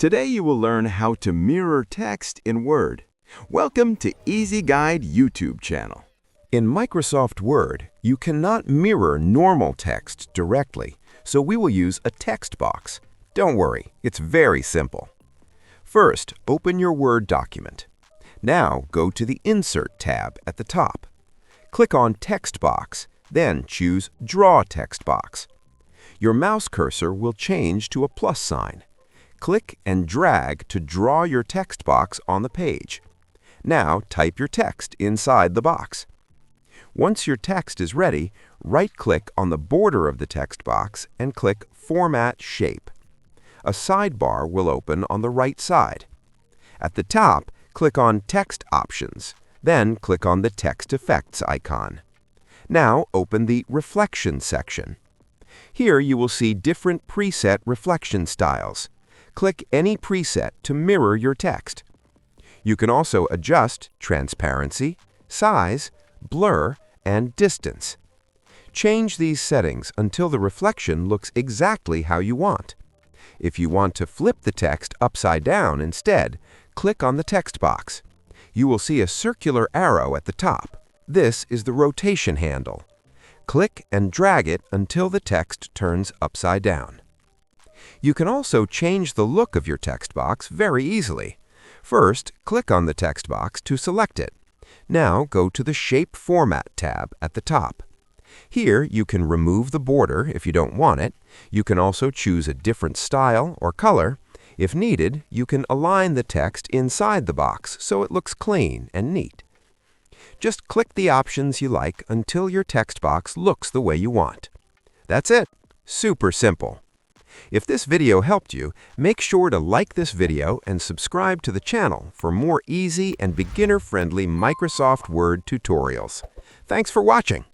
Today you will learn how to mirror text in Word. Welcome to Easy Guide YouTube channel. In Microsoft Word, you cannot mirror normal text directly, so we will use a text box. Don't worry, it's very simple. First, open your Word document. Now go to the Insert tab at the top. Click on Text Box, then choose Draw Text Box. Your mouse cursor will change to a plus sign. Click and drag to draw your text box on the page. Now type your text inside the box. Once your text is ready, right-click on the border of the text box and click Format Shape. A sidebar will open on the right side. At the top, click on Text Options, then click on the Text Effects icon. Now open the Reflection section. Here you will see different preset reflection styles. Click any preset to mirror your text. You can also adjust transparency, size, blur, and distance. Change these settings until the reflection looks exactly how you want. If you want to flip the text upside down instead, click on the text box. You will see a circular arrow at the top. This is the rotation handle. Click and drag it until the text turns upside down. You can also change the look of your text box very easily. First, click on the text box to select it. Now go to the Shape Format tab at the top. Here you can remove the border if you don't want it. You can also choose a different style or color. If needed, you can align the text inside the box so it looks clean and neat. Just click the options you like until your text box looks the way you want. That's it. Super simple. If this video helped you, make sure to like this video and subscribe to the channel for more easy and beginner-friendly Microsoft Word tutorials. Thanks for watching.